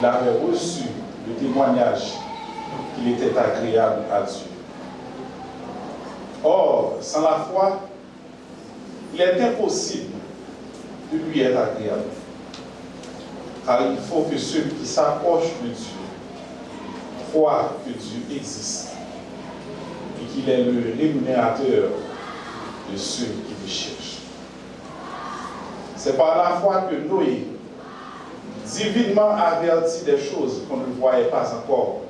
Il avait reçu le témoignage qu'il était agréable à Dieu. Or, sans la foi, il est impossible de lui être agréable. Car il faut que celui qui s'approche de Dieu croit que Dieu existe et qu'il est le rémunérateur de ceux qui le cherchent. C'est par la foi que Noé, divinement averti des choses qu'on ne voyait pas encore,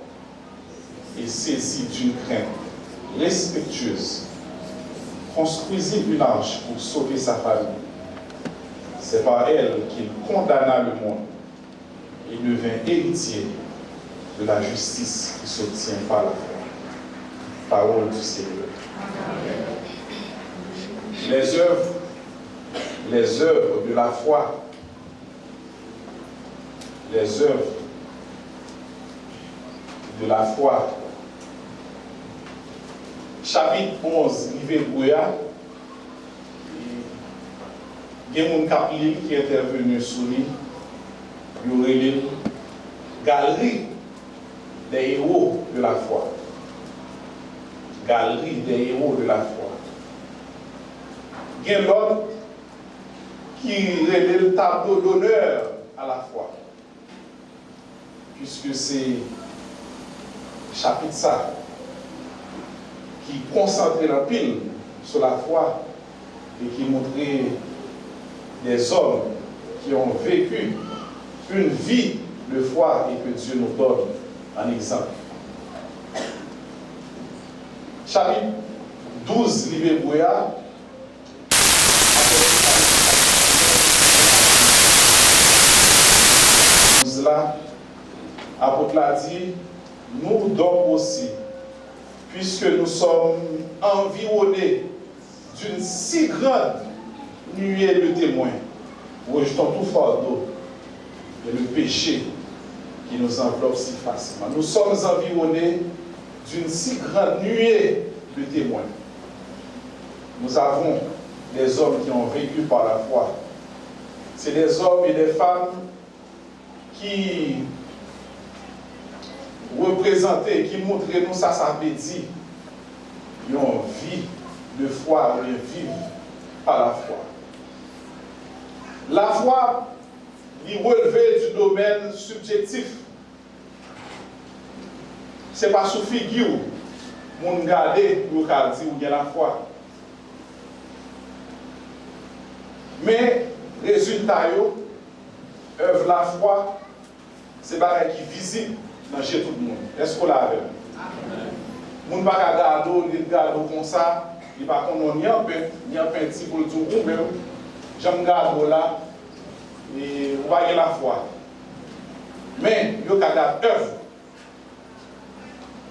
et saisi d'une crainte respectueuse, construisit une arche pour sauver sa famille. C'est par elle qu'il condamna le monde et devint héritier de la justice qui s'obtient par la foi. Parole du Seigneur. Les œuvres de la foi, les œuvres de la foi. Chapitre 11, livre Bouya, il y a un capitaine qui est intervenu sur lui, il y aurait une galerie des héros de la foi. Galerie des héros de la foi. Il y a l'autre qui relève le tableau d'honneur à la foi. Puisque c'est chapitre ça qui concentrait la pile sur la foi et qui montrait des hommes qui ont vécu une vie de foi et que Dieu nous donne en exemple. Chapitre 12, livre Bouya. Là, apôtre l'a dit, nous donc aussi, puisque nous sommes environnés d'une si grande nuée de témoins, rejetons tout fardeau et le péché qui nous enveloppe si facilement. Nous sommes environnés d'une si grande nuée de témoins. Nous avons des hommes qui ont vécu par la foi. C'est des hommes et des femmes qui représentaient, qui montraient nous ça veut dire ils ont vie de foi, ils vivent par la foi. La foi, il relevait du domaine subjectif. Ce n'est pas sous figure, mon garder pour dire où il y a la foi. Mais, résultat, œuvre la foi, c'est pas qui est visible dans chez tout le monde. Est-ce qu'on l'a vu? Les gens ne peuvent pas regarder comme ça, ils ne peuvent pas ni un petit pour le tour, ou même, j'aime garder là, et vous voyez la foi. Mais, ils peuvent regarder l'œuvre.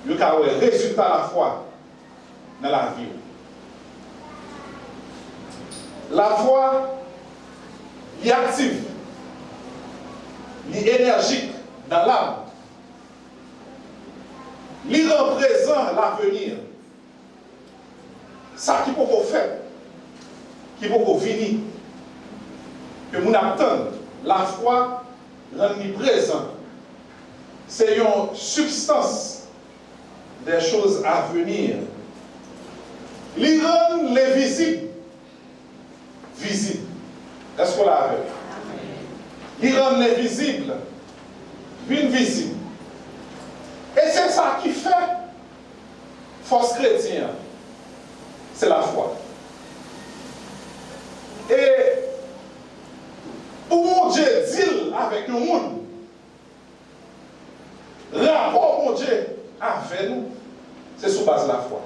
Ils peuvent regarder le résultat de la foi dans la vie. La foi, il est active, il est énergique dans l'âme. Il représente l'avenir. Ça qui peut faire, qui peut venir, que nous attendons, la foi rend présent. C'est une substance des choses à venir. Il rend les visibles visibles. Est-ce qu'on l'a vu? Il rend les visibles invisibles. Et c'est ça qui fait force chrétienne. C'est la foi. Et pour mon Dieu deal avec le monde, rapport mon Dieu avec nous, c'est sur base de la foi.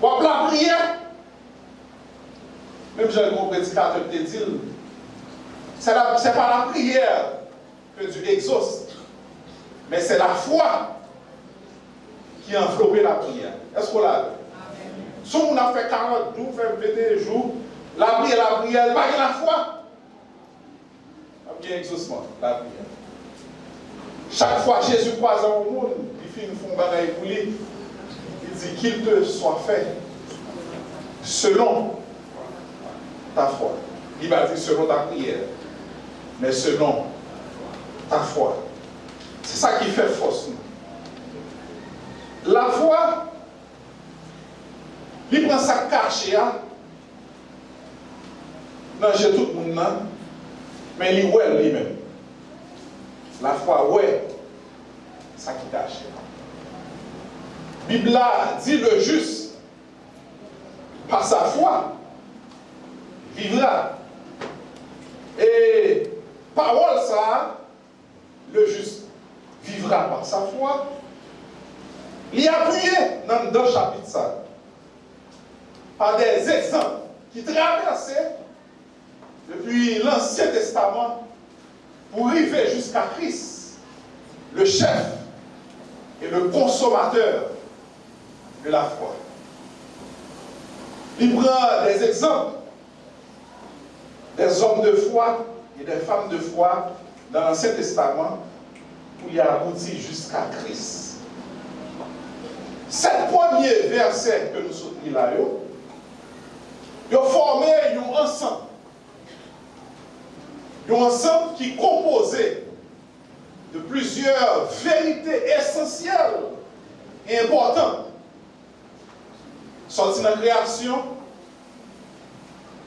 Pour la prière, même j'ai un gros prédicateur qui dit, c'est pas la prière que Dieu exauce, mais c'est la foi qui a enveloppé la prière. Est-ce qu'on l'a vu? Si on a fait 40 jours, fait 21 jours, la prière, il n'y a pas la foi. Il y a un exaucement, la prière. Chaque fois que Jésus croise au monde, il fait une fond bagaille pour lui. Il dit qu'il te soit fait selon ta foi. Il va dire selon ta prière. mais selon ta foi. C'est ça qui fait force. La foi, il prend sa caché, non, j'ai tout le monde, mais il est lui-même. La foi, ouais, ça qui cache. La Bible dit le juste, par sa foi, vivra. Et parole ça, le juste vivra par sa foi. Il est appuyé dans deux chapitres ça, par des exemples qui traversaient depuis l'Ancien Testament pour arriver jusqu'à Christ, le chef et le consommateur de la foi. Il prend des exemples des hommes de foi et des femmes de foi dans l'Ancien Testament pour y aboutir jusqu'à Christ. Ces premiers versets que nous soutenons là, ils ont formé un ensemble. Un ensemble qui est composé de plusieurs vérités essentielles et importantes. Sorti dans la création,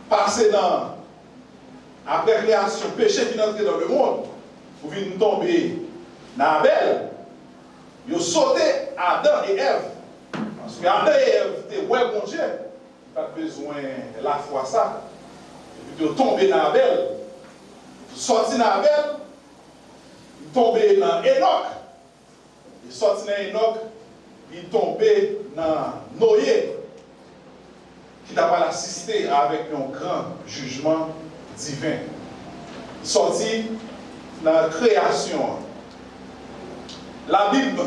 passé dans, après la création, péché qui est entré dans le monde, pour venir tomber dans Abel, ils ont sauté Adam et Ève. Parce que Adam et Ève étaient ouais bon Dieu, pas besoin de la foi ça. Et puis ils ont tombé dans Abel. Ils sont sortis dans Abel, ils sont tombés dans Enoch. Ils sont sortis dans Enoch, ils sont tombés dans Noé, qui n'a pas assisté avec un grand jugement divin. Ils sont sortis dans la création. La Bible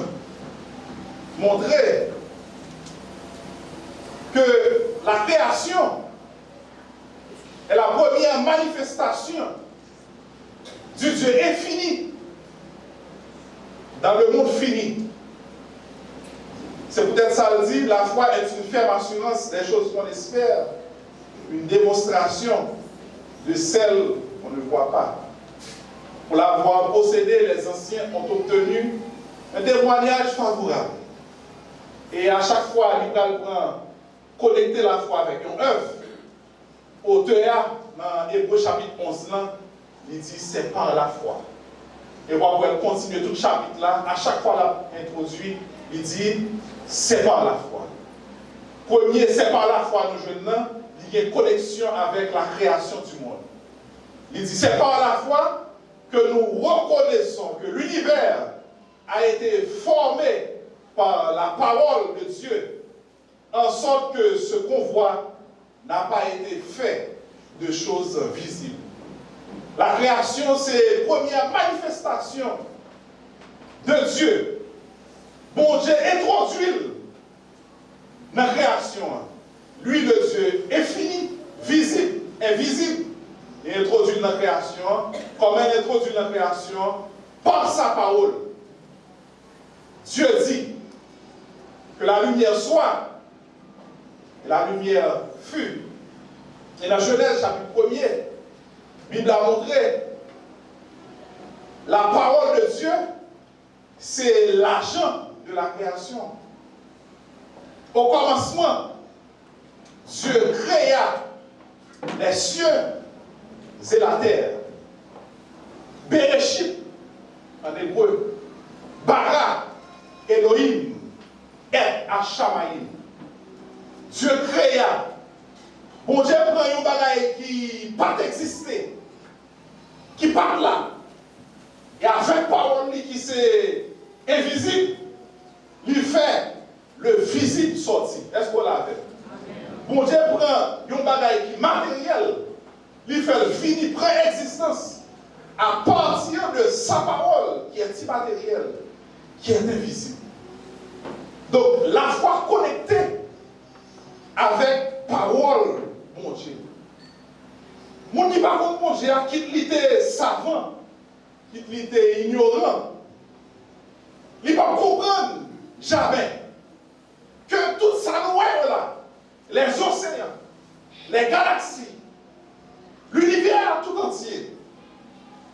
montrait que la création est la première manifestation du Dieu infini dans le monde fini. C'est peut-être ça le dit, la foi est une ferme assurance des choses qu'on espère, une démonstration de celles qu'on ne voit pas. Pour l'avoir possédé, les anciens ont obtenu un témoignage favorable. Et à chaque fois, l'Ibral prend connecter la foi avec un œuvre. Auteur, dans Hébreux chapitre 11, là, il dit c'est par la foi. Et on va continuer tout le chapitre là, à chaque fois là, introduit, il dit c'est par la foi. Premier, c'est par la foi, nous jeunes, il y a une connexion avec la création du monde. Il dit c'est par la foi que nous reconnaissons que l'univers a été formé par la parole de Dieu, en sorte que ce qu'on voit n'a pas été fait de choses visibles. La création, c'est la première manifestation de Dieu. Bon Dieu introduit dans la création. Lui, le Dieu infini, visible, invisible, et introduit dans la création. Comment il introduit dans la création? Par sa parole. Dieu dit que la lumière soit, et la lumière fut. Et dans Genèse chapitre 1er, la Bible a montré la parole de Dieu, c'est l'agent de la création. Au commencement, Dieu créa les cieux et la terre. Bereshit, en hébreu, bara, Elohim, et Hashamayim. Dieu créa. Bon Dieu prend un bagage qui n'a pas existé, qui parle là. Et avec parole qui c'est invisible, il fait le visible sortir. Est-ce qu'on l'a fait? Bon Dieu prend un bagage qui est matériel, il fait le fini, pré-existence, à partir de sa parole qui est immatérielle, qui est invisible. Donc la foi connectée avec parole, bon Dieu. Mon qui par contre, bon Dieu, quitte l'idée savant, quitte l'idée ignorant, il ne va pas comprendre jamais que tout ça nous est là, les océans, les galaxies, l'univers tout entier,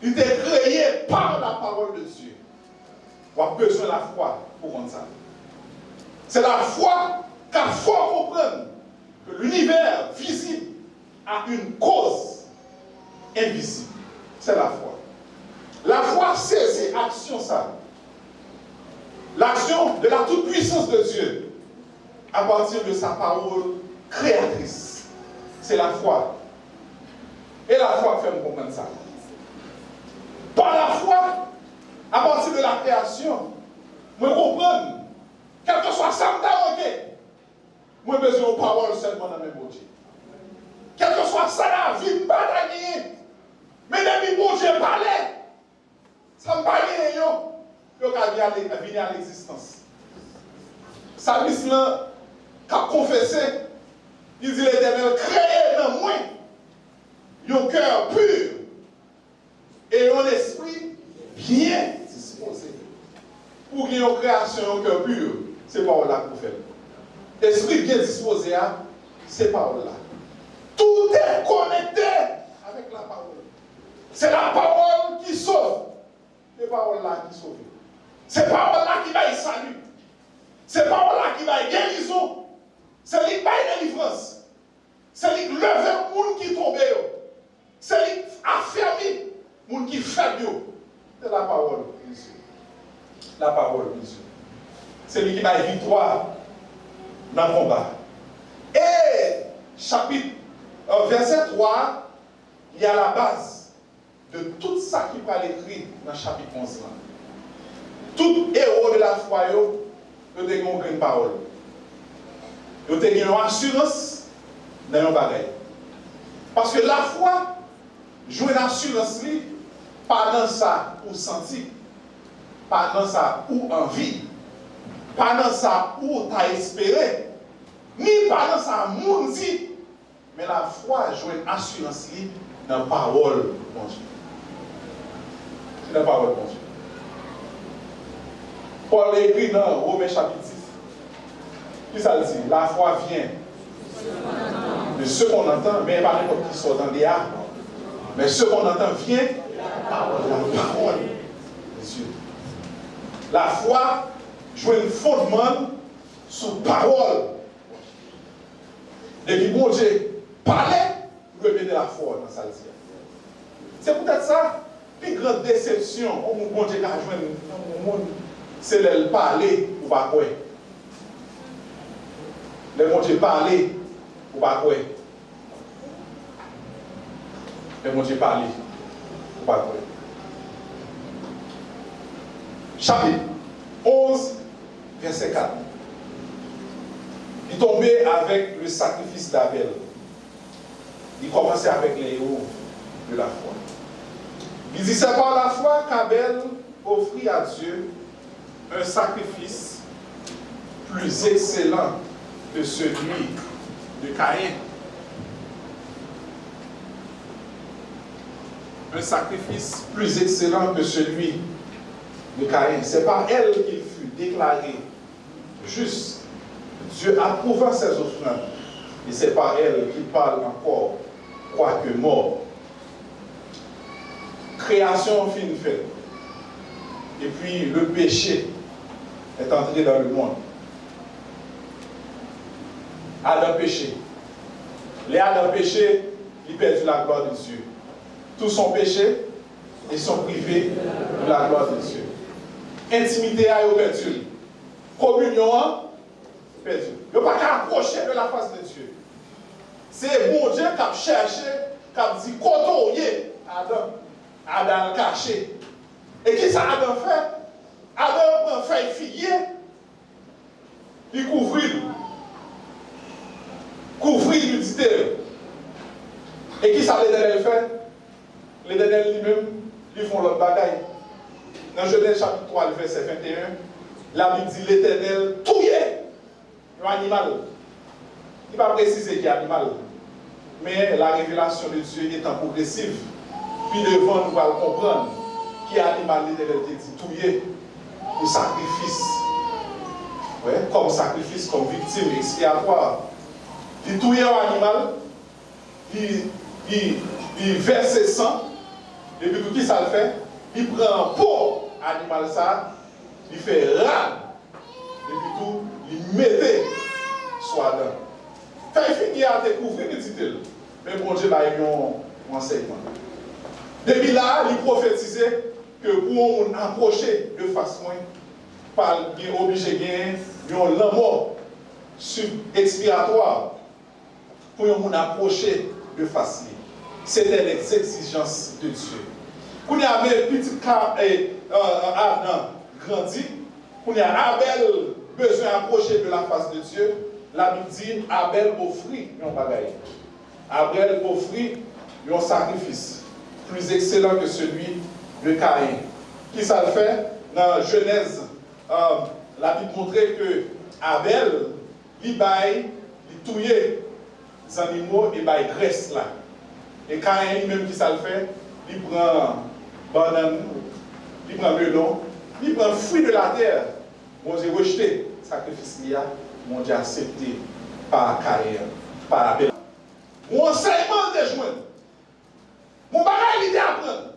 Il était créé par la parole de Dieu. On a besoin de la foi pour rendre ça. C'est la foi qu'il faut comprendre que l'univers visible a une cause invisible. C'est la foi. La foi saisit action ça. L'action de la toute-puissance de Dieu à partir de sa parole créatrice. C'est la foi. Et la foi fait me comprendre ça. Par la foi, à partir de la création, je comprends, quel que soit ça, moi j'ai besoin de paroles seulement dans mes mots. Quel que soit ça, la vie, je ne pas gagner. Mais depuis que Dieu parlait, ça ne va pas gagner. Il vient à l'existence. Psalmiste qui a confessé, il dit l'Éternel créé dans moi un cœur pur et un esprit bien disposé. Pour qu'il y ait une création, un cœur pur, c'est par là qu'on fait. Esprit bien disposé, c'est par là. Tout est connecté avec la parole. C'est la parole qui sauve. C'est la parole là qui sauve. C'est la parole là qui va y salut. C'est la parole là qui va y guérison. C'est lui qui va y délivrance. C'est lui qui lève le monde qui tombe. C'est lui qui affermit le monde qui fait mieux. C'est la parole de Dieu. La parole de Dieu. C'est lui qui va y victoire dans le combat. Et verset 3, il y a la base de tout ça qui va l'écrit dans le chapitre 11. Tout héros de la foi, il a une parole. Il a une assurance dans un bagage. Parce que la foi joue une assurance, pas dans ça ou senti, pas dans ça ou envie, pas dans ça ou tu as espéré, ni pas dans ça ou dit, mais la foi joue une assurance dans la parole de mon Dieu. C'est la parole de mon Dieu. Paul écrit dans Romains chapitre 10. Qui ça dit? La foi vient de ce qu'on entend, mais pas n'importe qui sort dans les arbres. Mais ce qu'on entend vient de la parole de Dieu. La foi joue un fondement sur parole. Depuis bon Dieu parlait, vous remettez la foi dans sa vie. C'est peut-être ça, la plus grande déception au bon Dieu qui a joué dans le monde, c'est de parler ou pas quoi. Le bon Dieu parler ou pas quoi. Le bon Dieu parler ou pas quoi. Chapitre 11, verset 4. Il tombait avec le sacrifice d'Abel. Il commençait avec les héros de la foi. Il dit, c'est par la foi qu'Abel offrit à Dieu un sacrifice plus excellent que celui de Caïn. Un sacrifice plus excellent que celui de Caïn. C'est par elle qu'il fut déclaré juste. Dieu approuva ses offrandes. Et c'est par elle qu'il parle encore, quoique mort. Création fin faite. Et puis le péché est entré dans le monde. Adam péché. Les Adam péché, il perd la gloire de Dieu. Tout son péché, ils sont privés de la gloire de Dieu. Intimité a perdu. Communion a perdu. Il n'y a pas qu'à approcher de la face de Dieu. C'est bon Dieu qui a cherché, qui a dit côtoyer Adam. Adam caché. Et qui ça Adam fait? Adam prend feuille figuier, il couvrit l'humidité. Et qui ça l'Éternel fait? L'Éternel lui-même, lui font l'autre bagaille. Dans Genèse chapitre 3, le verset 21, la Bible dit l'Éternel touillait un animal. Il ne va pas préciser qu'il y a un animal. Mais la révélation de Dieu étant progressive, puis devant nous allons comprendre qui est animal l'Éternel qui dit touillé pour sacrifice. Ouais, comme sacrifice, comme victime expiatoire. Il touillait un animal, il verse sang, Et puis tout qui ça le fait, il prend pour animal ça, il fait râle, et puis tout, il mettait soit dedans. Quand il finit à découvrir, il dit, mais bon Dieu, il y a un enseignement. Depuis là, il prophétisait que pour on approcher de façon, par obligé de gagner un l'amour expiratoire, pour on approcher de façon. C'était les exigences de Dieu. Quand il y a un petit cas Adam grandi, quand il y a Abel besoin d'approcher de la face de Dieu, la Bible dit Abel offrit un bagaille. Abel offrit un sacrifice plus excellent que celui de Caïn. Qui ça le fait? Dans Genèse, la Bible montrait que Abel, il baille, il touillait les animaux et baille graisse là. Et Caïn lui-même qui ça le fait, il prend banane, il prend melon, il prend fruit de la terre. Mon Dieu rejeté sacrifice là, mon Dieu accepté par Caïn, par Abel. Mon enseignement de joindre. Mon bagage il est apprendre.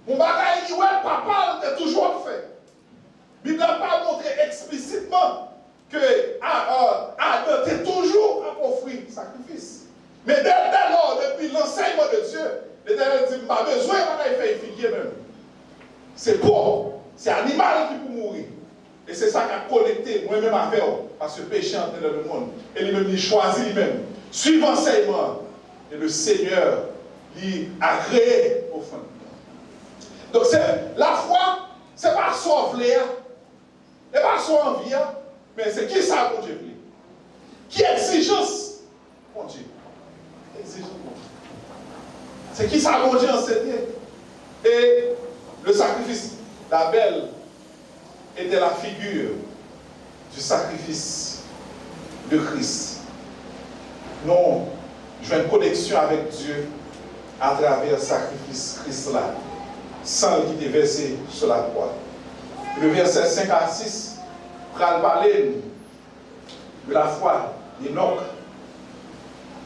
Mon bagage il ouais papa a toujours fait. La Bible n'a pas montré explicitement que Adam était toujours offert sacrifice. Mais dès lors, depuis l'enseignement de Dieu, l'Éternel dit, pas besoin de faire figuier même. C'est pauvre, c'est animal qui peut mourir. Et c'est ça qui a connecté moi-même avec eux, parce que le péché entre dans le monde. Et lui-même, il choisit lui-même. Suivant l'enseignement. Et le Seigneur, il a créé au fond. Donc la foi, ce n'est pas sauver, ce n'est pas sauver, mais c'est qui ça, mon Dieu? Qui exigence, mon Dieu? Exigence. C'est qui ça, mon Dieu, enseigné? Et le sacrifice d'Abel était la figure du sacrifice de Christ. Non, je fais une connexion avec Dieu à travers le sacrifice Christ-là, sang qui était versé sur la croix. Le verset 5 à 6 va parler de la foi d'Enoch.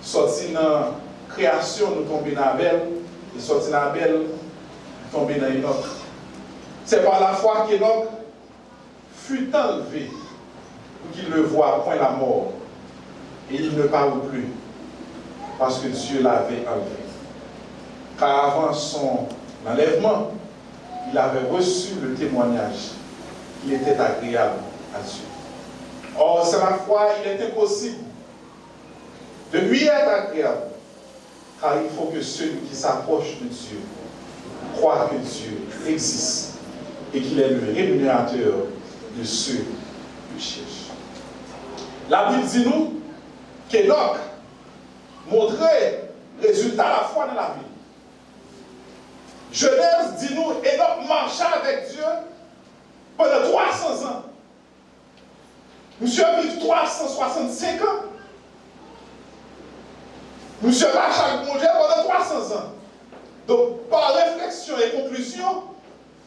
Sorti dans la création, nous tombons dans Abel, et sorti dans Abel, nous tombons dans Enoch. C'est par la foi qu'Enoch fut enlevé pour qu'il ne voie point la mort. Et il ne parle plus, parce que Dieu l'avait enlevé. Car avant son enlèvement, il avait reçu le témoignage qu'il était agréable à Dieu. Or, c'est la foi, il est impossible de lui être agréable, car il faut que celui qui s'approche de Dieu croit que Dieu existe et qu'il est le rémunérateur de ceux qui cherchent. La Bible dit nous qu'Enoch montrait résultat à la foi dans la vie. Genèse dit nous, Enoch marcha avec Dieu pendant 300 ans. Monsieur a vécu 365 ans. Monsieur marche avec mon Dieu pendant 300 ans. Donc, par réflexion et conclusion,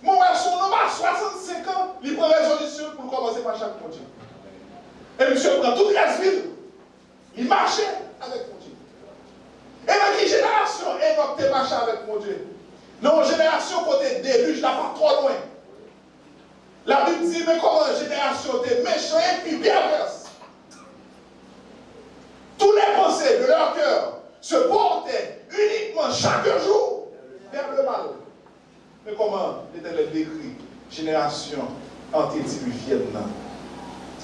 mon garçon a 65 ans, il prend résolution pour commencer par chaque mon Dieu. Et monsieur prend toute la ville, il marchait avec mon Dieu. Et dans quelle génération Enoch te marché avec mon Dieu? Dans une génération côté déluge, là pas trop loin. La Bible dit, mais comment une génération de méchants et puis perverse. Tous les pensées de leur cœur se portaient uniquement chaque jour vers le mal. Mais comment l'Éternel décrit génération antédiluvienne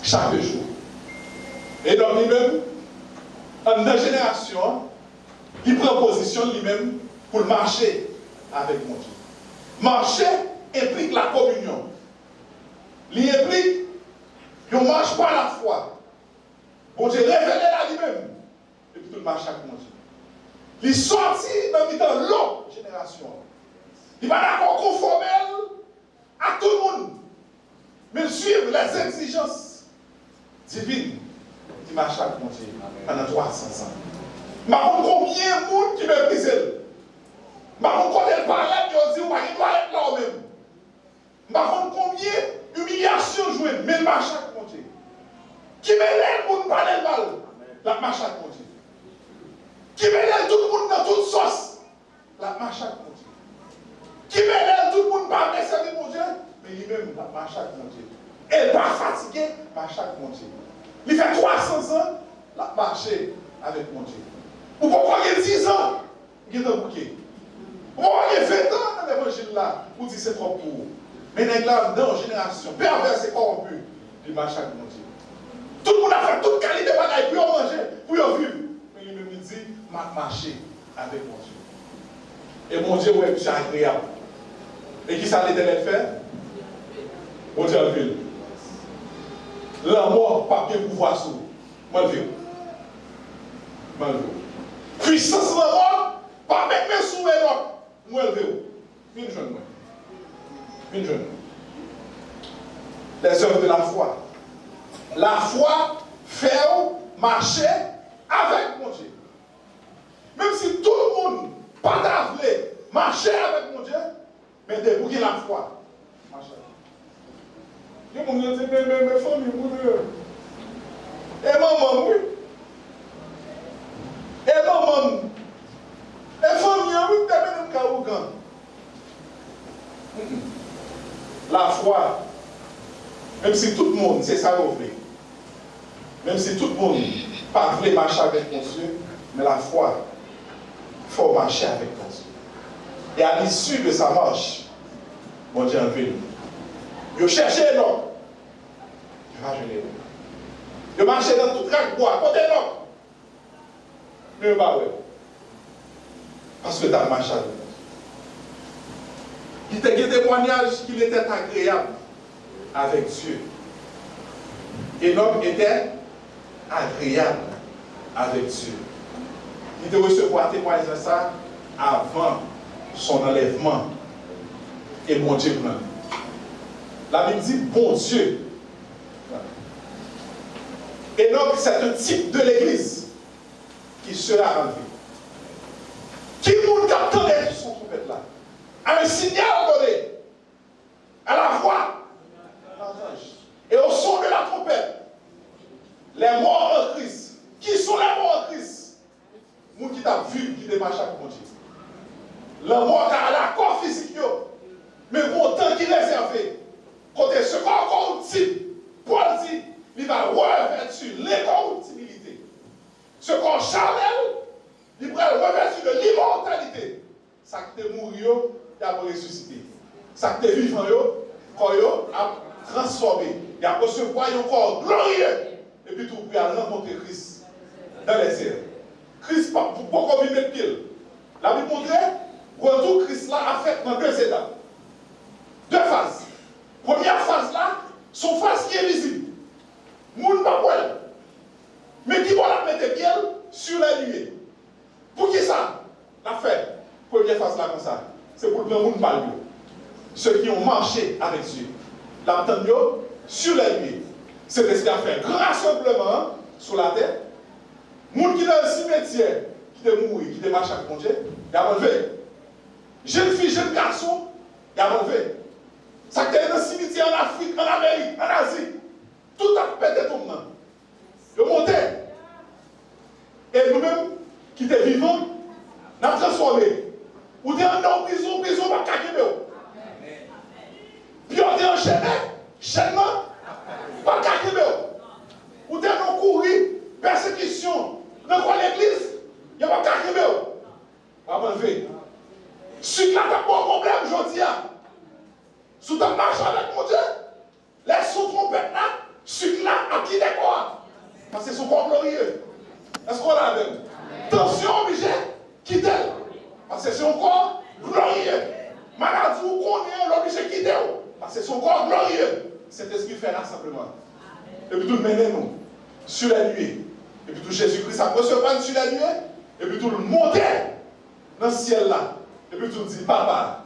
chaque jour? Et dans lui-même, en une génération, il prend position lui-même pour marcher avec mon Dieu. Marcher implique la communion. Il implique qu'on marche par la foi. Bon Dieu révélé à lui-même. Et puis tout marche avec mon Dieu. Il sortit dans une longue génération. Il va d'accord conformer à tout le monde. Mais suivre les exigences divines qui marchent avec mon Dieu pendant 300 ans. Je ne sais pas combien de monde qui méprise. Je ne sais pas combien de parents qui ont dit qu'il doit être là même. Je ne sais pas combien d'humiliations jouées, mais il marche avec mon Dieu. Qui mêle pour ne parler mal, la marche avec mon Dieu. Qui mêle tout le monde dans toute sauce, la marche avec mon Dieu. qui mêle tout le monde par servir mon Dieu, mais lui-même par chaque mon Dieu. Elle pas fatigué par chaque mon Dieu. Il fait 300 ans, la marché avec mon Dieu. Ou pourquoi il y a 10 ans, il y a un bouquet. Ou pourquoi il y a 20 ans dans l'évangile là, pour dire c'est trop pour vous. Mais les là, dans une génération, perverse et corrompu, il marche avec mon Dieu. Tout le monde a fait toute qualité de bagaille pour manger, pour vivre. Mais lui-même il dit, marcher avec mon Dieu. Et mon Dieu, ouais, c'est agréable. Et qui ça l'Éternel fait? Mon Dieu en ville. La mort, pas bien pouvoir sur vous. Malgré vous. Puissance de la mort, pas mettre mes sous et l'autre. Moi, je vais. Une jeune. Une jeune. Les œuvres de la foi. La foi fait marcher avec mon Dieu. Même si tout le monde pas d'avler, marcher avec mon Dieu, mais débrouiller la foi. Marcher. Il y a des gens qui disent, mais famille, mon Dieu. Et maman, oui. Et maman, et famille, oui, t'es même un la foi, même si tout le monde, c'est ça qu'on fait, même si tout le monde pas veut marcher avec mon Dieu, mais la foi, il faut marcher avec mon Dieu. Et à l'issue de sa marche, mon Dieu en ville, il cherchait l'homme, il va jeûner. Il marchait dans tout trac bois, côté l'homme. Mais pas ouais. Parce que tu as marché avec moi. Il t'a dit témoignage qu'il était agréable avec Dieu. Et l'homme était agréable avec Dieu. Il devait recevoir témoignage de ça avant son enlèvement. Et mon Dieu plein. La Bible dit bon Dieu. Et donc c'est un type de l'église qui sera enlevé. Qui nous capterait son trompette là? Un signal donné à la voix et au son de la trompette. Les morts en Christ. Qui sont les morts en Christ? Nous qui t'avons vu, qui démarchent avec mon Dieu. La mort a la corps physique, mais pour temps qui est réservé. Côté ce corps type, Paul dit, il va revêtir l'incorruptibilité. Ce corps charnel, il va revêtir de l'immortalité. Ça qui est mort, il a ressuscité. Ça qui est vivant, quand il a transformé. Il a recevoir un corps glorieux. Et puis tout, il a rencontré Christ dans les airs. Christ, pourquoi il met pied? La Bible montre, retour Christ là a fait dans deux étapes. Deux phases. Première phase là, son face qui est visible. Moun pas poil. Mais qui va la mettre pied sur la nuée. Pour qui ça? La fait. Première phase là comme ça. C'est pour le monde pas. Ceux qui ont marché avec Dieu. L'entendent sur la nuée. C'est ce qui a fait grand rassemblement sur la terre. Moun qui dans le cimetière, qui est mort, qui est marché avec mon Dieu, il a enlevé. Jeune fille, jeune garçon, il a enlevé. Ça qui est dans le cimetière en Afrique, en Amérique, en Asie, tout a pété tout le monde. Le monté. Et nous-mêmes, qui étaient vivants, nous avons transformé. Ou t'es en prison, prison, pas caquer. Puis on t'est enchaîné, chaînement, pas caquer. Ou t'es en courir, persécution. Dans quoi l'église, il n'y a pas caquer. Pas enlever. Si tu as un bon problème aujourd'hui, si tu marches avec mon Dieu, laisse son trompette là, celui là a quitté quoi? Parce que c'est son corps glorieux. Est-ce qu'on l'a même? Tension obligée, quitte. Parce que c'est son corps glorieux. Maladie ou qu'on est l'obligé de quitter. Parce que c'est son corps glorieux. C'est ce qu'il fait là simplement. Et puis tout mener nous sur la nuée. Et puis tout Jésus-Christ a recevoir sur la nuée. Et puis tout le monter dans le ciel là. Et puis tout dit, papa,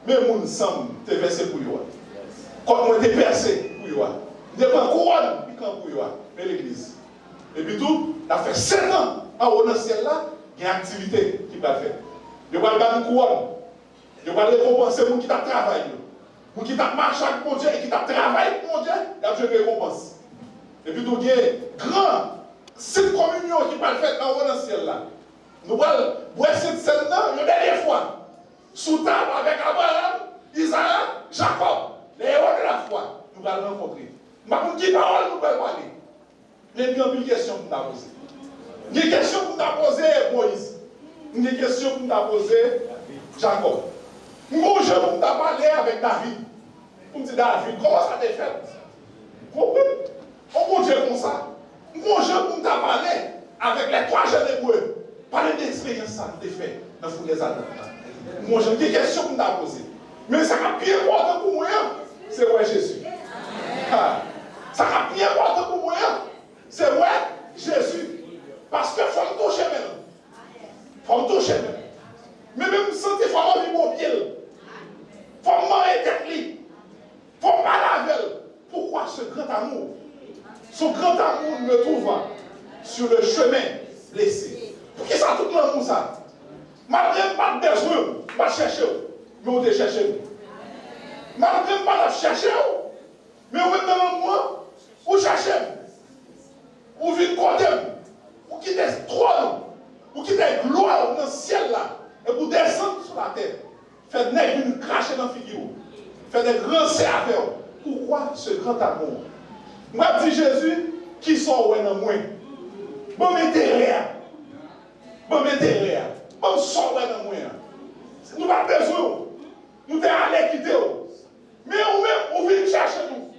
mais mon sang t'es versé pour toi. Quand moi t'es percé pour toi. Il n'y a pas couronne, puis quand pour toi. Mais l'église. Et puis tout, il a fait 7 ans en haut dans le ciel là, il y a une activité qui va faire. Il va le une couronne. Il va récompenser les gens qui t'a travaillé. Les gens qui t'a marché avec mon Dieu et qui t'a travaillé avec mon Dieu, il a besoin de récompense. Et puis tout, il y a grand, cette communion qui va le faire en haut dans le ciel là. Nous allons voir cette scène là une dernière fois. sous table avec Abraham, Isaac, Jacob, les héros de la foi, nous allons rencontrer. Ma qui parole nous allons parler. Mais il y a une question pour nous poser. Il y a une question pour nous poser Moïse. Il y a une question pour nous poser Jacob. Moi, je vais vous parler avec David. Vous me dites, David, comment ça t'est fait? Pourquoi? On peut dire comme ça. Moi, je vais vous parler avec les 3 jeunes hébreux. Parler d'expérience, ça t'est fait dans les Adams. Moi, j'ai des questions pour nous poser. Mais ça a bien important pour moi, c'est vrai Jésus. Ça a bien important pour moi, c'est vrai Jésus. Parce que il faut me toucher maintenant. Il faut me toucher maintenant. Mais même si il faut m'enlever mon pied. Il faut m'enlever tête libre. Il faut m'enlever. Pourquoi ce grand amour? Ce grand amour me trouve sur le chemin blessé. Pour qui ça tout l'amour ça? Malgré pas besoin, pas chercher, mais on te chercher. Malgré pas la chercher, mais on est dans moi, ou chercher, ou vient côté, ou quitter le trône, ou quitter la gloire dans le ciel là, et pour descendre sur la terre, faire des une cracher dans la figure, faire des grands serviteurs. Pourquoi ce grand amour? Moi, dit Jésus, qui sont dans moi? Bon, mettez rien. Bon, mettez rien. Bon, sort dans moi. Nous n'avons pas besoin. Nous devons aller quitter. Mais on vient chercher nous.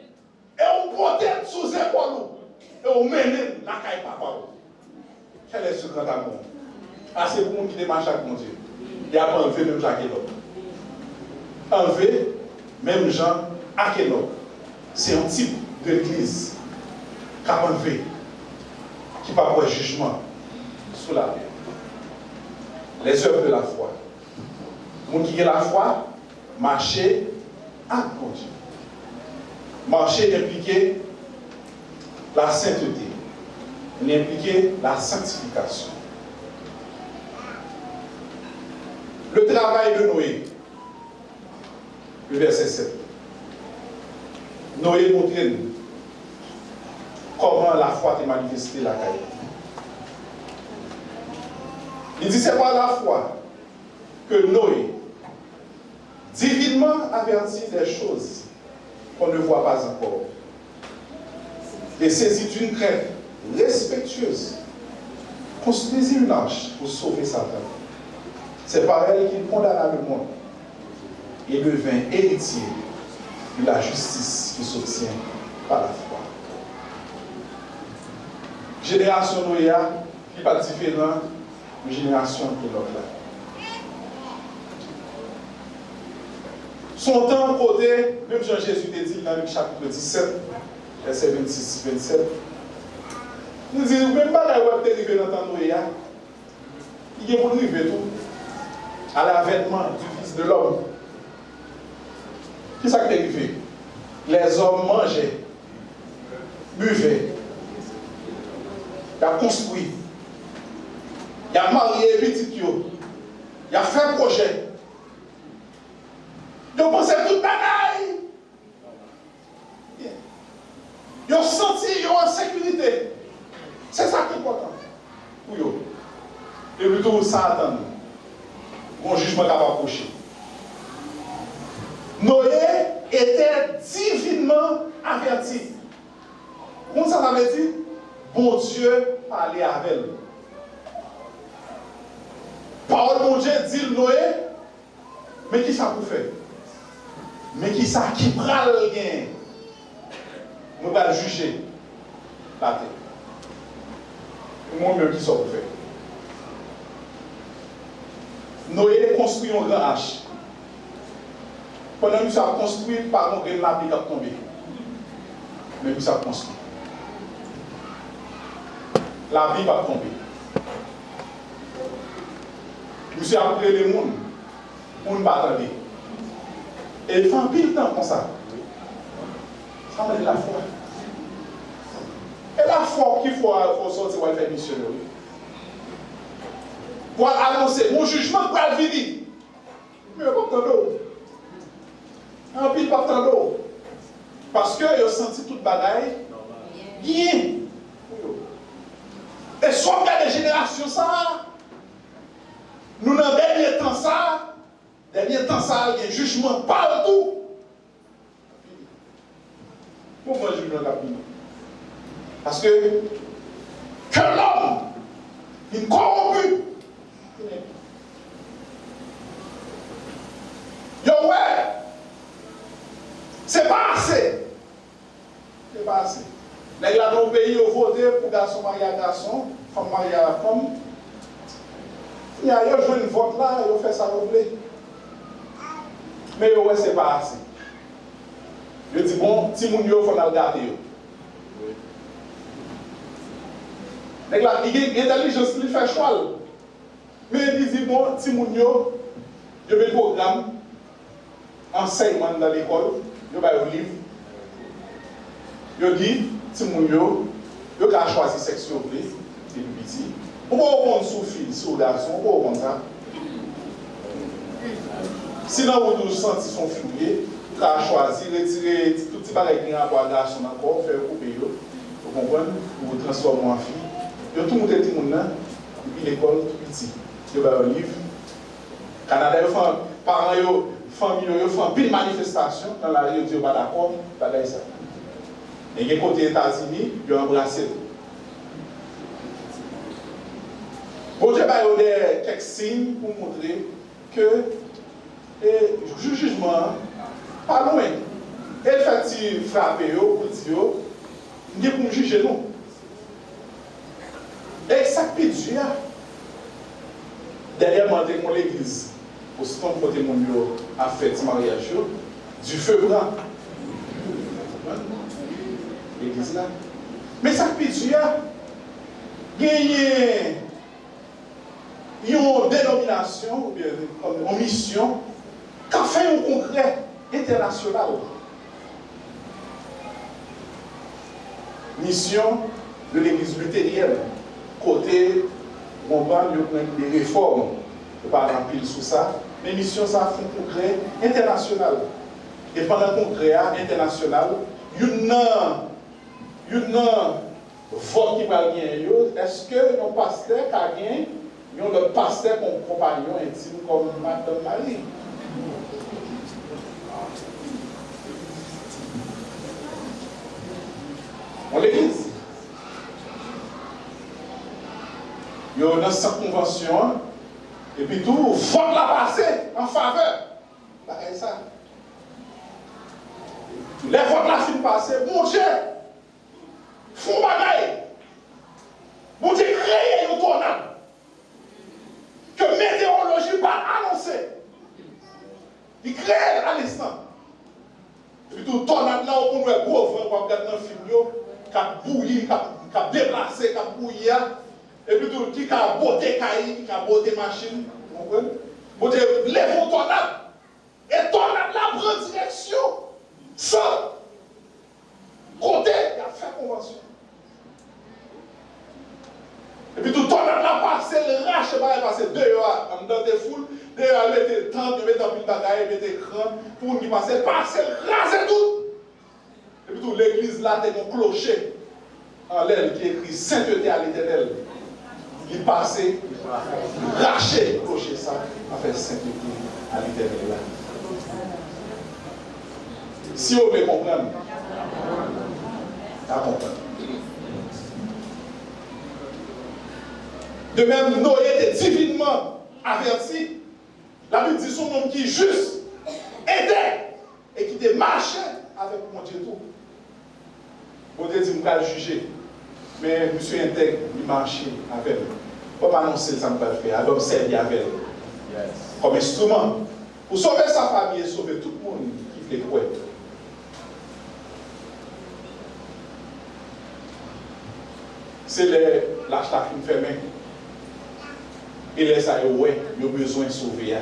Et on protège sous les épaules. Et on mène la caille papa. Quel est ce grand amour? Ah, c'est pour nous qui démarche avec mon Dieu. Il y a pas enlevé même Jean Akénoc. Enlevé même Jean Akénoc. C'est un type de l'église qui a enlevé, qui n'a pas de jugement sous la terre. Les œuvres de la foi. Mon qui est la foi, marcher à mon Dieu. Marcher impliquer la sainteté, impliquer la sanctification. Le travail de Noé, le verset 7. Noé montre comment la foi est manifestée la caille. Il dit c'est par la foi que Noé, divinement averti des choses qu'on ne voit pas encore, et saisi d'une crainte respectueuse, construisit une arche pour sauver Satan. C'est par elle qu'il condamna le monde et devint héritier de la justice qui s'obtient par la foi. Génération Noé n'est pas différente de génération de l'autre là. Son temps côté, même Jean-Jésus te dit dans le chapitre 17, verset 26-27, nous disons, même pas la web arrivé dans le temps Noé, il est pour arriver tout à l'avènement du Fils de l'homme. Qu'est-ce qui est arrivé? Les hommes mangeaient, buvaient, ils ont construit, ils ont marié petit, ils ont fait un projet. Ils ont pensé toute bagaille. Ils ont senti qu'ils ont en sécurité. C'est ça qui est important pour eux. Et plutôt ça attend. Mon jugement va approcher. Noé était divinement averti. Comment ça l'avait dit? Bon Dieu parlait avec lui. Parole bon Dieu dit Noé, mais qui ça pour faire? Mais qui ça qui prend le gain? Nous allons juger la terre. Moi-même qui ça pour faire? Noé construit un grand hache. Pendant que nous avons construit, par nos graines, la vie a tombé. Mais nous avons construit. La vie va tomber. Nous avons appelé les mondes. On ne va pas attendre. Et il faut un pile temps comme ça. Ça va être la foi. Et la foi qu'il faut sortir pour faire missionnaire. Pour annoncer mon jugement pour le venir. Mais pas tant d'eau. Un pile pas tant d'eau. Parce que ils ont senti toute bagaille. Bien. Et soit des générations ça. Nous dans le dernier temps ça. Dernier derniers temps, ça il y a un jugement partout. Pourquoi je jugement rapide? Parce que l'homme, il est corrompu. Yo, ouais, c'est pas assez. C'est pas assez. Les gars dans le pays ont voté pour garçon marié à garçon, femme mariée à femme. Il y a joué une vote là, ils ont fait ça voulez. Mais ouais, c'est pas assez. Je dis bon, si moun yo faut le garder. Les gars, il y a intelligence, il fait choix. Mais il dit bon, si moun yo, je mets le programme, enseignement dans l'école, je vais au livre. Je dis, si moun yo, je vais choisir sexe sur le petit. On va prendre sous fil, sous garçon, on va prendre ça. Sinon, vous vous sentez son fouillé, vous avez choisi, retirer tout petit bagage qui est rapport à garçon encore, faire couper, vous comprenez, vous vous transformez en fille. Vous tout le monde est tout le monde, depuis l'école, tout petit. Vous avez un livre. Canada, parents, famille, ils font une manifestation dans la rue, ils disent pas d'accord, pas d'accord ça. Et les côté États-Unis, ils ont embrassé. Bon, je vais quelques signes pour montrer que le jugement, pas loin. Elle fait frapper, pour dire, il est pour nous juger nous. Et ça peut dire, dernièrement, dans l'église, pour ce temps côté mon a fait ce mariage, du feu blanc. L'église là. Mais ça peut dire, il y a une dénomination, ou bien une mission, qui a fait un congrès international. Mission de l'église luthérienne, côté, on parle des réformes, je ne vais pas remplir sous ça, mais mission, ça a fait un congrès international. Et pendant le congrès international, il y a une vote qui va gagner. Est-ce que nos pasteurs qui a gagné, ils ont le pasteur comme compagnon intime comme Madame Marie? On l'église. Il y a une convention, et puis tout, vote la passer en faveur. C'est ça. Les votes la fin passer, mon Dieu, font bagaille. Mon Dieu, créer une tornade. Que météorologie va annoncer. Il crée à l'instant. Et puis tout tornade là, on peut gros vent, on va regarder dans le film, qui a bouilli, qui a déplacé, qui a bouilli. Et puis tout qui a botté caille, qui a botté machine. Vous comprenez? Bon Dieu, lève une tornade. Et tornade là prend direction. Sans côté, il a fait convention. Et puis tout le temps, on a passé le rach, il a passé 2 heures dans des foules, 2 heures, il mettait temps, il mettait un peu de bagaille, il mettait écran, pour qu'il passe, raser tout. Et puis tout, l'église là, il y a un clocher en l'aile qui écrit Sainteté à l'Éternel. Il passait, il rachait le clocher, ça, a fait Sainteté à l'Éternel là. Si on veut comprendre, à comprendre. De même, Noé était divinement averti. La Bible dit son homme qui juste était et qui était marché avec mon Dieu tout. Bon Dieu dit, je vais le juger. Mais monsieur intègre, il marchait avec lui. On va annoncer ça, on va le faire. Alors, servir avec lui. Comme instrument. Pour sauver sa famille et sauver tout le monde qui fait quoi. C'est l'achat qui me fait main. Et les ça, ouais, il y a besoin de sauver.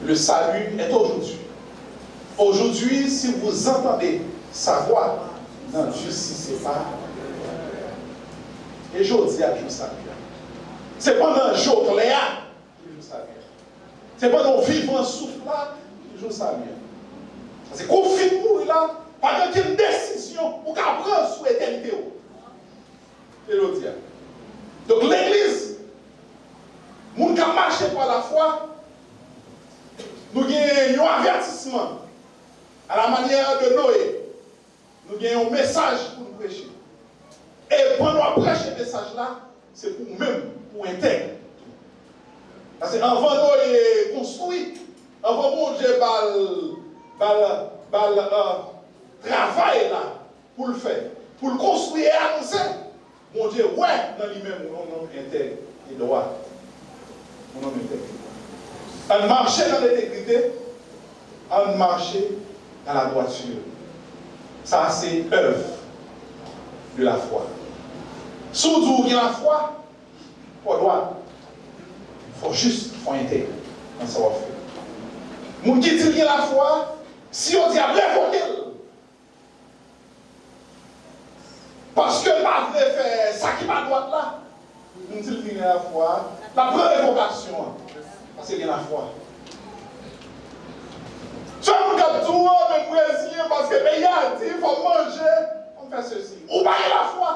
Le salut est aujourd'hui. Aujourd'hui, si vous entendez sa voix, non, justice, c'est pas. Et je dis à Dieu salut. C'est pas dans un jour clair que je salue. C'est pas dans le vivant souffle là que je salue. C'est qu'on finit pour là, pendant qu'il y a une décision pour qu'on prenne sur l'éternité. Donc l'église, moun qui a marché par la foi, nous avons un avertissement à la manière de Noé. Nous avons un message pour nous prêcher. Et pendant qu'on prêche ce message-là, c'est pour nous-mêmes, pour intègre. Parce qu'avant Noé construit, avant mon Dieu travail là, pour le faire, pour le construire et annoncer, mon Dieu, ouais, dans lui-même, mon homme intègre et droit. Mon homme intègre. On marche dans l'intégrité, on marche dans la droiture. Ça, c'est œuvre de la foi. Surtout, il y a la foi, pour droit. Il faut juste, il faut intégrer dans ce qu'on fait. Mon qui dit la foi, si on dit à révoquer, parce que ma vraie fait ça qui m'a droite là, nous dit la foi, la première révocation, parce qu'il y a la foi. Je vous dis tout, mais brésilien, parce que le pays a dit, il faut manger, on fait ceci. Ou pas la foi.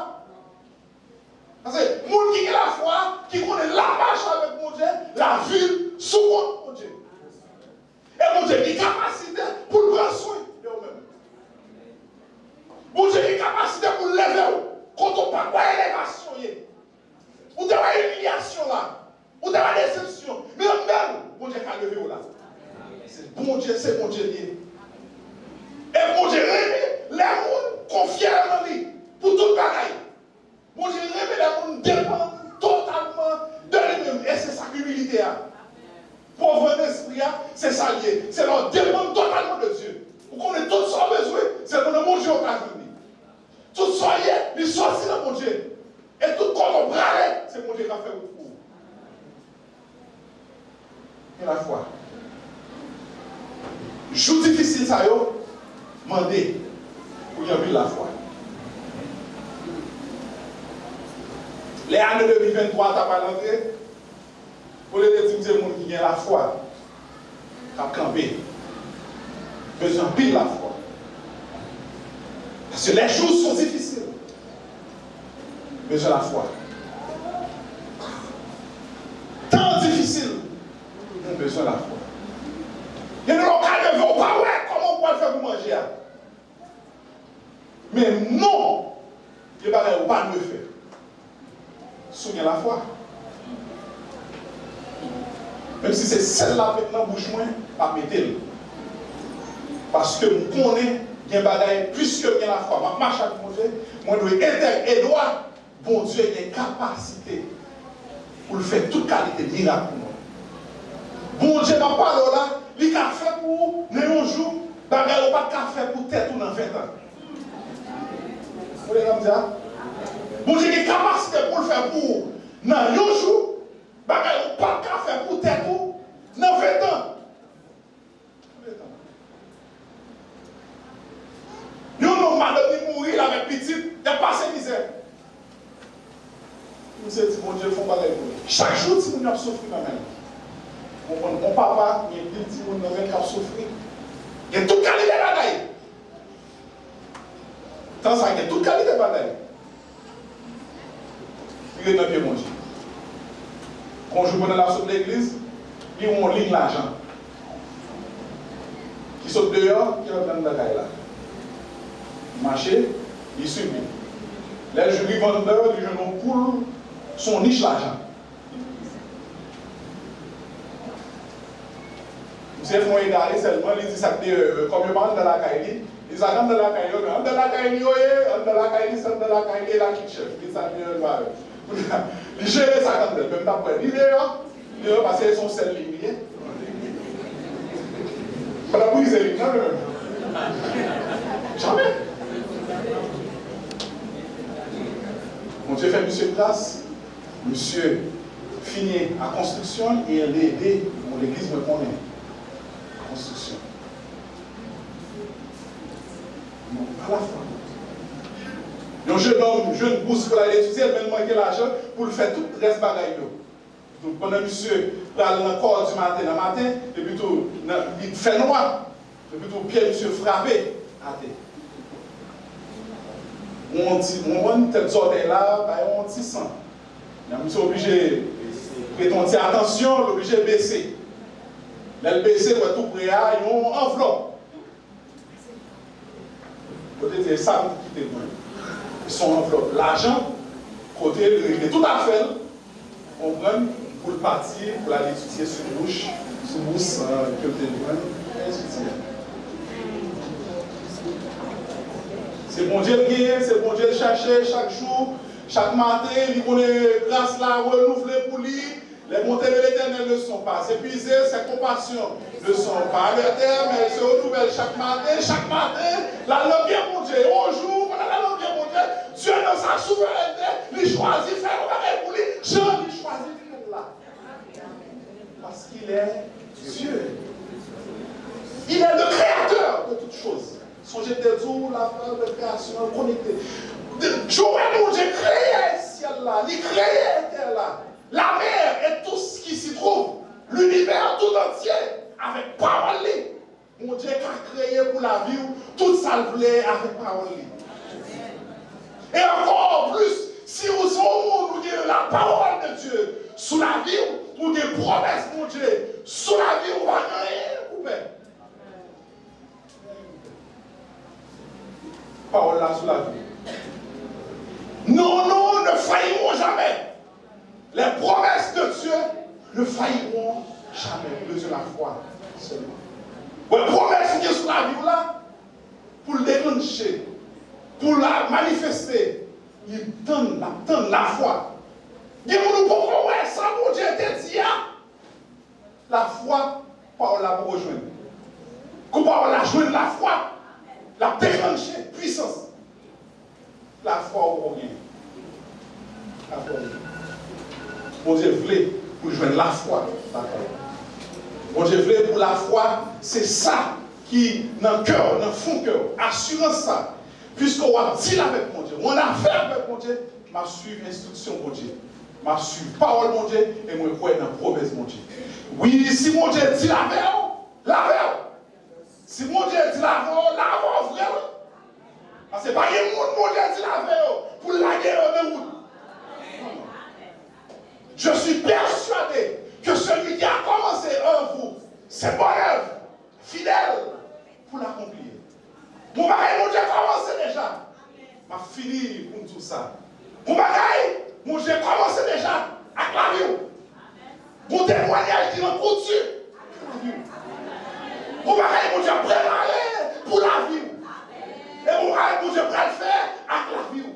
Parce que les gens qui ont la foi, qui connaissent la marche avec mon Dieu, la ville sous mon Dieu. Et mon Dieu a une capacité pour le prendre soin de vous-même. Mon Dieu a une capacité pour le lever quand on parle d'élévation. Ou de la humiliation là, ou de la déception. Mais même, mon Dieu a levé là. C'est bon Dieu, c'est mon Dieu lié. Et mon Dieu remet les gens confiés en lui pour tout le bagaille. Mon Dieu remet les gens dépendent totalement de lui-même. Et c'est ça l'humilité. Pauvre d'esprit, c'est ça lié. C'est leur dépendre totalement de Dieu. Pour qu'on ait tout ça besoin, c'est pour le mon Dieu au cas de lui. Tout ça lié, il sortit de mon Dieu. Et tout quand on bralait, c'est mon Dieu qui a fait pour vous. Et la foi. Jour difficile, ça y est, demandez pour y avoir la foi. Les années 2023, tu n'as pas l'entrée. Pour les dire gens qui ont la foi, qui ont campé. Besoin de pile la foi. Parce que les jours sont difficiles. Besoin de la foi. Tant difficile, nous avons besoin de la foi. Il y a des locales de vie, on pas ouais, comment on peut faire pour manger. Mais non, il n'y a pas de faire. Souvenez la foi. Même si c'est celle-là maintenant, bouche moins, pas mettre. Parce que nous connaissons qu'il y a un bagage, puisque il y a la foi. Je marche avec mon Dieu, moi je dois intégrer et doit, bon Dieu, il y a une capacité pour le faire toute qualité de miracle pour moi. Bon Dieu, ma parole là, il a fait pour nous un jour, bagage pas qu'à faire pour tête ou dans 20 ans. Vous voulez comme ça? Bon Dieu, il a une capacité pour le faire pour nous un jour, bagage pas qu'à faire pour tête ou dans 20 ans. Nous, madame, qui mourir avec petit, il n'y a pas de misère. Nous avons dit, mon Dieu, il faut pas les mourir. Chaque jour, si nous avons souffert quand même. Mon papa, il y a des petits gens qui ont souffert. Il y a toute qualité de bagaille. Dans ça, il y a toute qualité de bagaille. Il est dans le pied, mon Dieu. Quand je vais dans la soupe de l'église, ils ont ligne l'argent. Qui saute dehors, qui rentre dans le bagaille là. Marché, il subit. Les jurys vendeurs, les jeunes poule, sont niche l'argent. Vous savez, il faut égaler seulement, il dit ça comme il parle de la caille. Ils ont de la caille, de la caille, de la caille, de la caille, la kitchen. Ils ont il gère ça quand même, même d'après. Il est parce qu'ils sont celles liées. Pas la brise, elle est jamais. Mon Dieu fait monsieur place, monsieur finit à construction et elle est aidée, l'église me connaît. Construction. Non, pas la foi. Un jeune homme, jeune bourse pour aller étudier, elle m'a manqué l'argent pour le faire tout le reste bagaille. Donc, pendant monsieur, là, dans le corps du matin, et puis tout, il fait noir, et puis tout, pied, monsieur frappé à terre. On dit, on tête sortie là, on dit sang. Monsieur obligé de prêter attention, obligé de baisser. L'LBC, pour tout prêt, ils ont une enveloppe. Côté de ça, ils sont enveloppe. L'argent, côté de tout à fait, on prend pour le partir, pour aller étudier sur bouche, sur mousse, que le téléphone, et étudier. C'est bon Dieu le gagner, c'est bon Dieu le chercher chaque jour, chaque matin, il connaît grâce là, renouveler pour lui. Les montées de l'Éternel ne sont pas épuisées, ses compassions ne sont pas à terme, elles se renouvellent chaque matin, la langue est mon Dieu. Au jour, pendant la langue est mon Dieu, Dieu dans sa souveraineté, il choisit de faire un pour lui, Jean, il choisit de faire là. Parce qu'il est Dieu. Il est le créateur de toutes choses. Songez des jours, la fin de création connectée. Joël, mon Dieu, créé le ciel là, il créé la terre là. La mer et tout ce qui s'y trouve, l'univers tout entier, avec parole. Mon Dieu qui a créé pour la vie, tout ça le voulait avec parole. Et encore plus, si vous êtes au monde, la parole de Dieu, sous la vie, ou des promesses, mon Dieu, sous la vie, on va rien couper. Parole là sous la vie. Non, non, ne faillirons jamais. Les promesses de Dieu ne failliront jamais. Besoin de la foi seulement. Les promesses qui sont sur la vie là, pour le déclencher, pour la manifester, ils donnent la foi. Et vous ne pouvez pas ça, mon Dieu te dit, la foi, par la pour rejoindre. Comment on la joindre la foi, la déclencher, puissance. La foi au rien. La foi au rien. Mon Dieu voulait pour joindre la foi. Mon Dieu voulait pour la foi, c'est ça qui, dans le cœur, dans le fond cœur, assurance ça. Puisqu'on a dit avec mon Dieu, on a fait avec mon Dieu, m'a suivi l'instruction mon Dieu, m'a suivi parole mon Dieu, et moi crois dans la promesse mon Dieu. Oui, si mon Dieu dit la veille. Si mon Dieu dit la veille, vrai. Parce que pas un monde, mon Dieu dit la veille, pour la guerre de route. Je suis persuadé que celui qui a commencé en vous, c'est bonne œuvre, fidèle, pour l'accomplir. Mon bagage, mon Dieu, commencé déjà. M'a fini pour tout ça. Mon bagage, mon Dieu, commencé déjà avec la vie. Mon témoignage qui m'a coutu avec la vie. Mon bagage, mon Dieu, préparé pour la vie. Et mon bagage, mon Dieu, prêt à le faire avec la vie.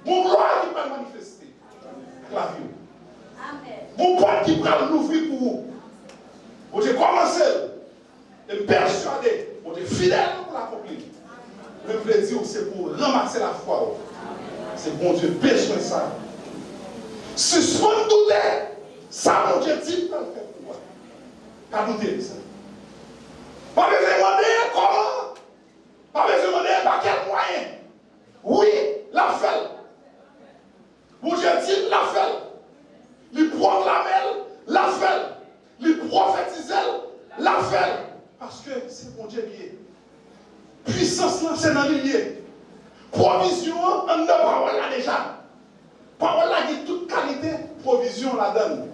Mon gloire qui va manifester avec la vie. Mon pote qui prend l'ouvrir pour vous. Mon Dieu, commencez. Et persuadé. Mon Dieu, fidèle pour l'accomplir. Je veux dire, c'est pour ramasser la foi. C'est bon Dieu, besoin de ça. Suspendre douter. Ça, mon Dieu, dit, pas le faire pour moi. Pas douter de ça. Pas besoin de demander comment. Pas besoin de demander par quel moyen. Oui, la fait. Mon Dieu dit, la fait. Il proclame, la fait. Il prophétise, la fait. Parce que c'est mon Dieu qui est. Puissance, c'est dans l'ilier. Provision, on a parole là déjà. Parole là qui toute qualité, provision la donne.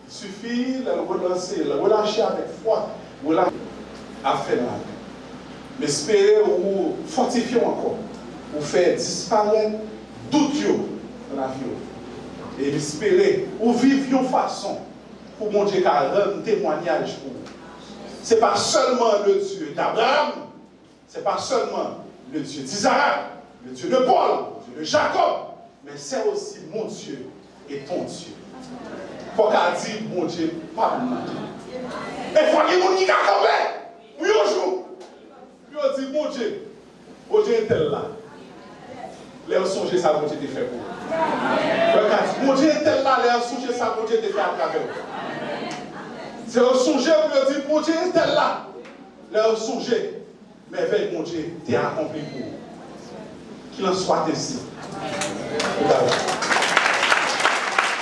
Il suffit de le relancer, le relâcher avec foi, relâcher à faire mal. Mais espérez ou fortifier encore, ou faire disparaître doute dans la vie. Et espérez ou vivre une façon pour mon Dieu qui a un témoignage pour vous. Ce n'est pas seulement le Dieu d'Abraham. Ce n'est pas seulement le Dieu d'Isaac, le Dieu de Paul, le Dieu de Jacob, mais c'est aussi mon Dieu et ton Dieu. Il faut qu'elle dise, mon Dieu, pas mon Dieu. Et il faut qu'il y ait mon Dieu qui a campé. Oui, on joue. Puis on dit, mon Dieu est tel là. Les songes, ça, mon Dieu t'a fait pour vous. Mon Dieu est tel là, les songes, ça, mon Dieu t'a fait à travers vous. C'est un songe, puis on dit, mon Dieu est tel là. Les songes. Merveille, mon Dieu, t'es accompli pour vous. Qu'il en soit ainsi.